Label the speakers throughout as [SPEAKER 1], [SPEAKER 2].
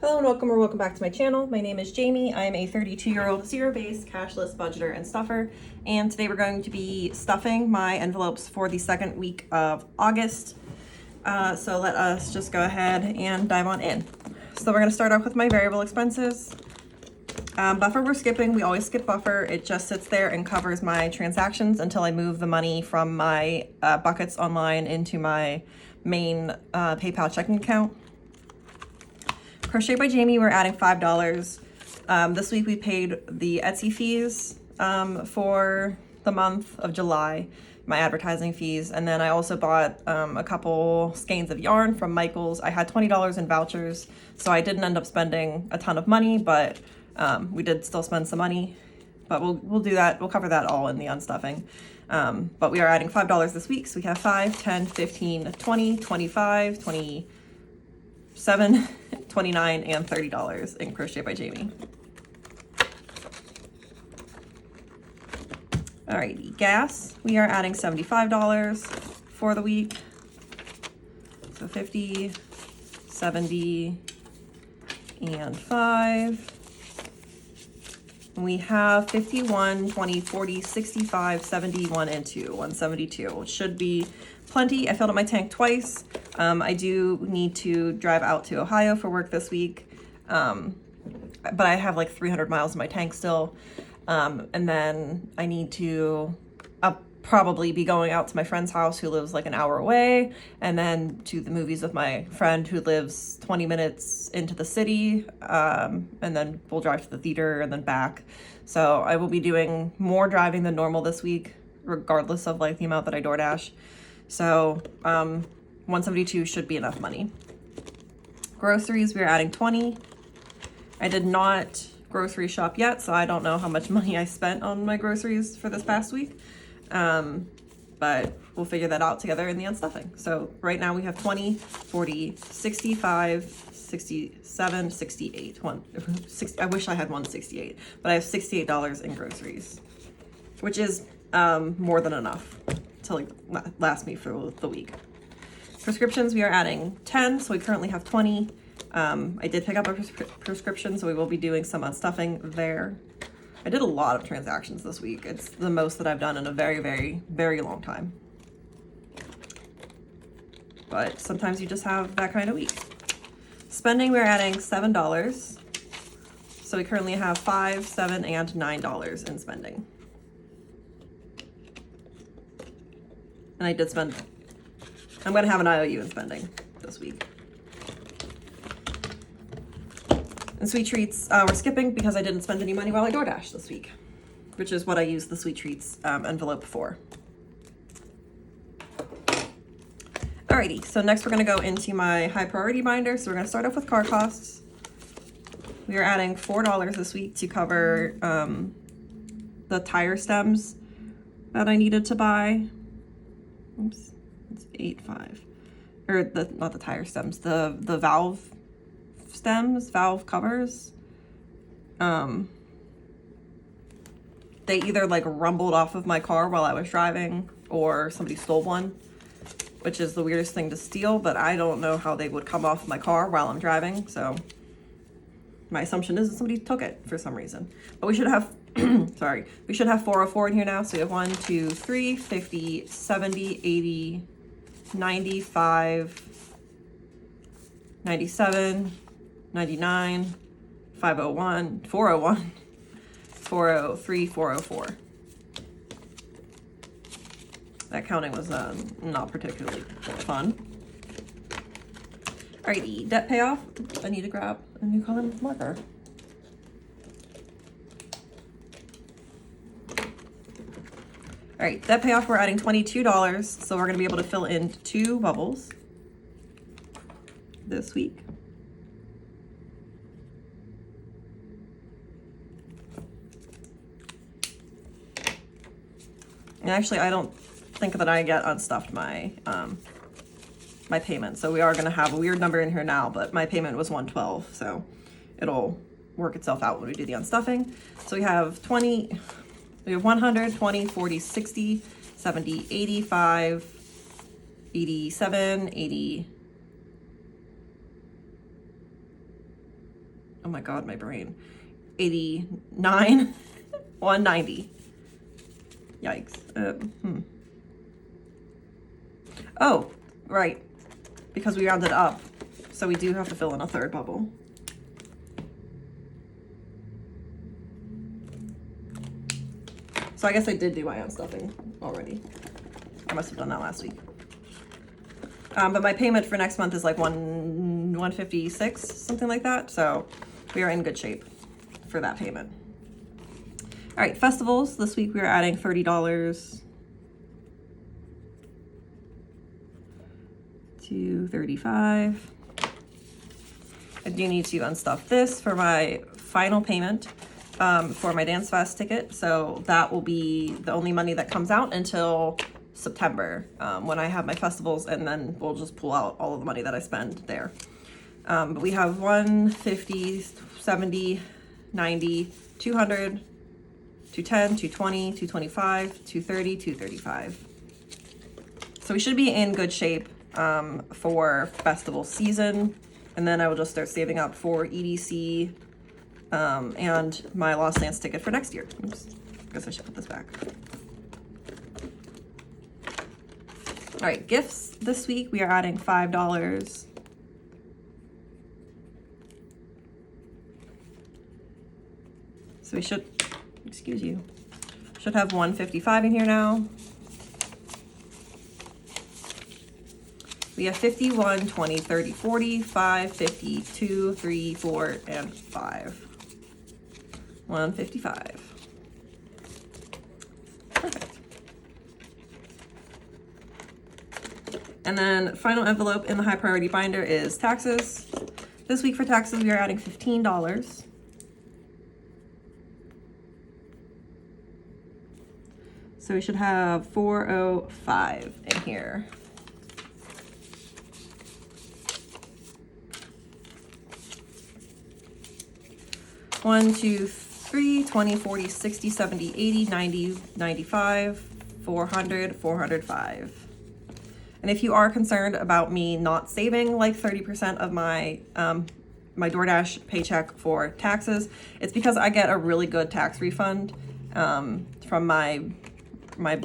[SPEAKER 1] Hello and welcome or welcome back to my channel. My name is Jamie. I am a 32-year-old zero-based cashless budgeter and stuffer, and today we're going to be stuffing my envelopes for the second week of August. So let us just go ahead and dive on in. So we're going to start off with my variable expenses. Buffer we're skipping. We always skip buffer. It just sits there and covers my transactions until I move the money from my buckets online into my main PayPal checking account. Crochet by Jamie, we're adding $5. This week we paid the Etsy fees for the month of July, my advertising fees, and then I also bought a couple skeins of yarn from Michaels. I had $20 in vouchers, so I didn't end up spending a ton of money, but we did still spend some money. But we'll do that. We'll cover that all in the unstuffing. But we are adding $5 this week, so we have 5, 10, 15, 20, 25, 27, $29, and $30 in Crochet by Jamie. Alrighty, gas, we are adding $75 for the week. So 50, 70, and 5. We have 51, 20, 40, 65, 71, and 2, 172. It should be plenty. I filled up my tank twice. I do need to drive out to Ohio for work this week, but I have like 300 miles in my tank still. And then I need to, I'll probably be going out to my friend's house who lives like an hour away, and then to the movies with my friend who lives 20 minutes into the city, and then we'll drive to the theater and then back. So I will be doing more driving than normal this week, regardless of like the amount that I DoorDash. So 172 should be enough money. Groceries, we're adding 20. I did not grocery shop yet, so I don't know how much money I spent on my groceries for this past week. But we'll figure that out together in the unstuffing. So right now we have 20, 40, 65, 67, 68. I wish I had 168, but I have $68 in groceries, which is more than enough to like last me for the week. Prescriptions, we are adding 10, so we currently have 20. I did pick up a prescription, so we will be doing some unstuffing there. I did a lot of transactions this week. It's the most that I've done in a very, very, very long time. But sometimes you just have that kind of week. Spending, we're adding $7. So we currently have $5, $7, and $9 in spending. And I did spend, I'm gonna have an IOU in spending this week. And sweet treats, we're skipping because I didn't spend any money while I DoorDash this week, which is what I used the sweet treats envelope for. Alrighty, so next we're gonna go into my high priority binder. So we're gonna start off with car costs. We are adding $4 this week to cover the tire stems that I needed to buy. Oops, it's 8.5. Or not the tire stems, the valve stems, valve covers. They either like rumbled off of my car while I was driving, or somebody stole one, which is the weirdest thing to steal, but I don't know how they would come off my car while I'm driving, so my assumption is that somebody took it for some reason. But we should have sorry, we should have 404 in here now. So we have 1, 2, 3, 50, 70, 80, 95, 97, 99, 501, 401, 403, 404. That counting was not particularly fun. Alrighty, debt payoff. I need to grab a new color marker. All right, debt payoff, we're adding $22, so we're gonna be able to fill in 2 bubbles this week. And actually, I don't think that I get unstuffed my my payment, so we are gonna have a weird number in here now, but my payment was $112, so it'll work itself out when we do the unstuffing. So we have 20. We have 100, 20, 40, 60, 70, 85, 87, 80, oh my God, my brain. 89, 190. Yikes. Oh, right. Because we rounded up. So we do have to fill in a third bubble. So I guess I did do my own stuffing already. I must have done that last week. But my payment for next month is like 156, something like that. So we are in good shape for that payment. All right, festivals. This week we are adding $30 to 35. I do need to unstuff this for my final payment for my Dance Fest ticket. So that will be the only money that comes out until September when I have my festivals, and then we'll just pull out all of the money that I spend there. But we have 150, 70, 90, 200, 210, 220, 225, 230, 235. So we should be in good shape for festival season. And then I will just start saving up for EDC and my Lost Dance ticket for next year. Oops, I guess I should put this back. All right, gifts this week, we are adding $5. So we should, excuse you, should have 155 in here now. We have 51, 20, 30, 40, 5, 50, 2, 3, 4, and 5. 155. Perfect. And then final envelope in the high priority binder is taxes. This week for taxes, we are adding $15. So we should have 405 in here. One, 2, 3, 20, 40, 60, 70, 80, 90, 95, 400, 405. And if you are concerned about me not saving like 30% of my my DoorDash paycheck for taxes, it's because I get a really good tax refund from my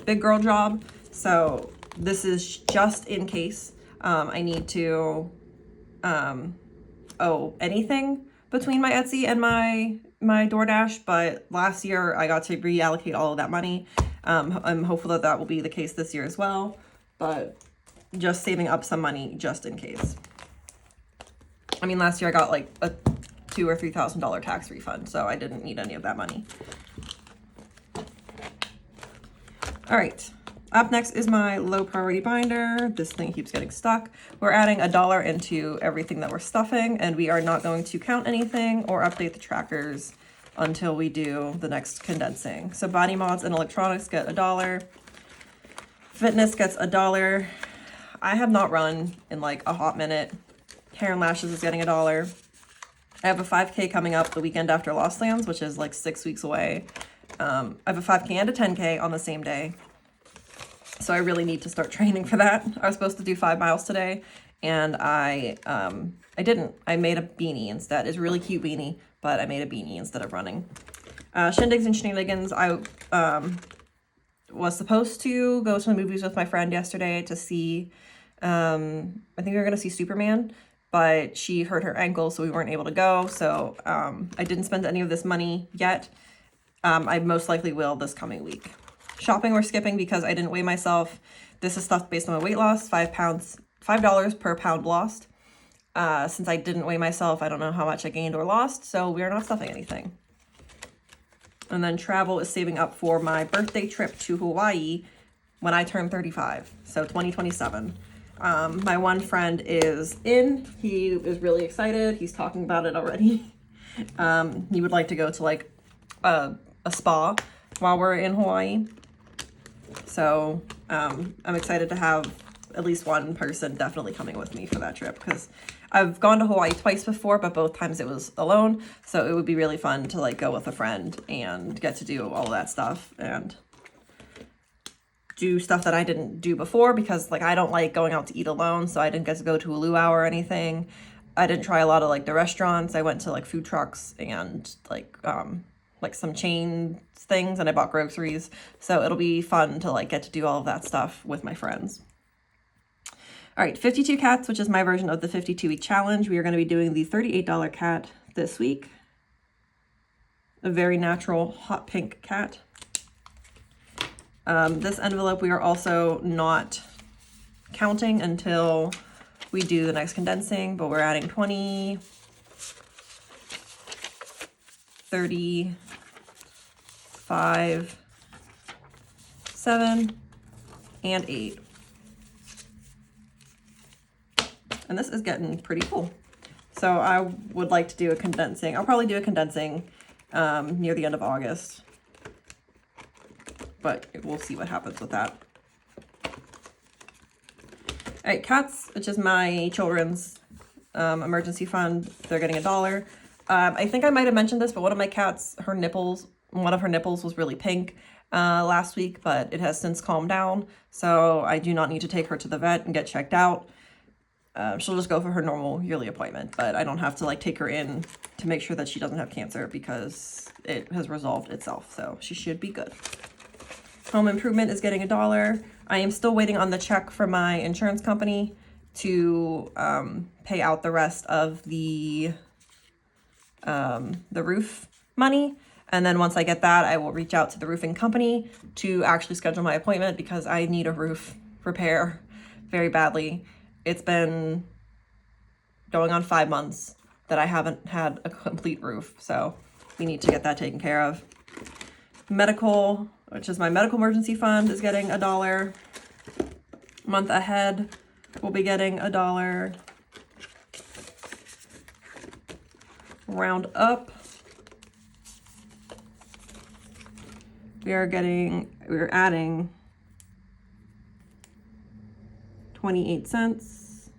[SPEAKER 1] big girl job. So this is just in case I need to owe anything between my Etsy and my DoorDash, but last year I got to reallocate all of that money. I'm hopeful that that will be the case this year as well, but just saving up some money just in case. I mean, last year I got like a $2,000 or $3,000 tax refund, so I didn't need any of that money. All right, up next is my low priority binder. This thing keeps getting stuck. We're adding $1 into everything that we're stuffing, and we are not going to count anything or update the trackers until we do the next condensing. So body mods and electronics get $1. Fitness gets $1. I have not run in like a hot minute. Hair and lashes is getting $1. I have a 5K coming up the weekend after Lost Lands, which is like 6 weeks away. I have a 5K and a 10K on the same day. So I really need to start training for that. I was supposed to do 5 miles today, and I didn't. I made a beanie instead. It's a really cute beanie, but I made a beanie instead of running. Shindigs and shenanigans. I was supposed to go to the movies with my friend yesterday to see, I think we were going to see Superman, but she hurt her ankle, so we weren't able to go. So I didn't spend any of this money yet. I most likely will this coming week. Shopping we're skipping because I didn't weigh myself. This is stuff based on my weight loss, $5 per pound lost. Since I didn't weigh myself, I don't know how much I gained or lost, so we are not stuffing anything. And then travel is saving up for my birthday trip to Hawaii when I turn 35, so 2027. My one friend is in. He is really excited. He's talking about it already. He would like to go to like a spa while we're in Hawaii. So I'm excited to have at least one person definitely coming with me for that trip, because I've gone to Hawaii twice before, but both times it was alone. So it would be really fun to like go with a friend and get to do all of that stuff and do stuff that I didn't do before, because like I don't like going out to eat alone. So I didn't get to go to a luau or anything. I didn't try a lot of like the restaurants. I went to like food trucks and like some chain things, and I bought groceries. So it'll be fun to like get to do all of that stuff with my friends. All right, 52 cats, which is my version of the 52-week challenge. We are going to be doing the $38 cat this week. A very natural hot pink cat. This envelope we are also not counting until we do the next condensing, but we're adding 20, 30, 5, 7, and 8. And this is getting pretty full. So I would like to do a condensing. I'll probably do a condensing near the end of August. But we'll see what happens with that. All right, cats, which is my children's emergency fund. They're getting $1. I think I might have mentioned this, but one of my cats, one of her nipples was really pink last week, but it has since calmed down. So I do not need to take her to the vet and get checked out. She'll just go for her normal yearly appointment, but I don't have to like take her in to make sure that she doesn't have cancer because it has resolved itself. So she should be good. Home improvement is getting $1. I am still waiting on the check from my insurance company to pay out the rest of the roof money. And then once I get that, I will reach out to the roofing company to actually schedule my appointment because I need a roof repair very badly. It's been going on 5 months that I haven't had a complete roof, so we need to get that taken care of. Medical, which is my medical emergency fund, is getting $1. Month ahead, we'll be getting $1. Round up, we're adding 28 cents.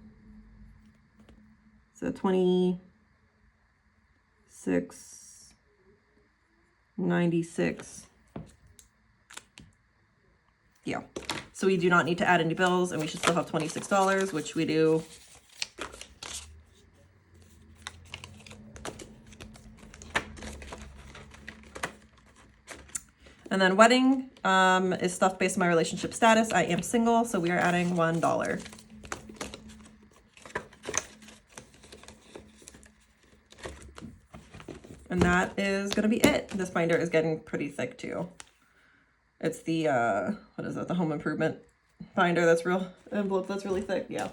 [SPEAKER 1] So 26.96. Yeah. So we do not need to add any bills, and we should still have $26, which we do. And then wedding is stuff based on my relationship status. I am single, so we are adding $1. And that is gonna be it. This binder is getting pretty thick too. It's the, what is it? The home improvement binder envelope that's really thick, yeah.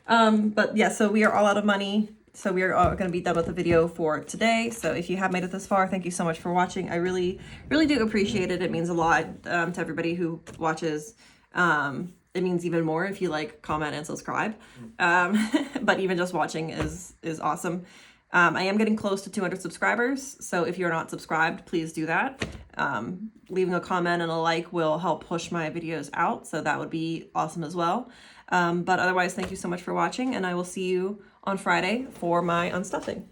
[SPEAKER 1] But yeah, so we are all out of money. So we are going to be done with the video for today. So if you have made it this far, thank you so much for watching. I really, really do appreciate it. It means a lot to everybody who watches. It means even more if you like, comment, and subscribe. But even just watching is awesome. I am getting close to 200 subscribers. So if you're not subscribed, please do that. Leaving a comment and a like will help push my videos out. So that would be awesome as well. But otherwise, thank you so much for watching, and I will see you on Friday for my unstuffing.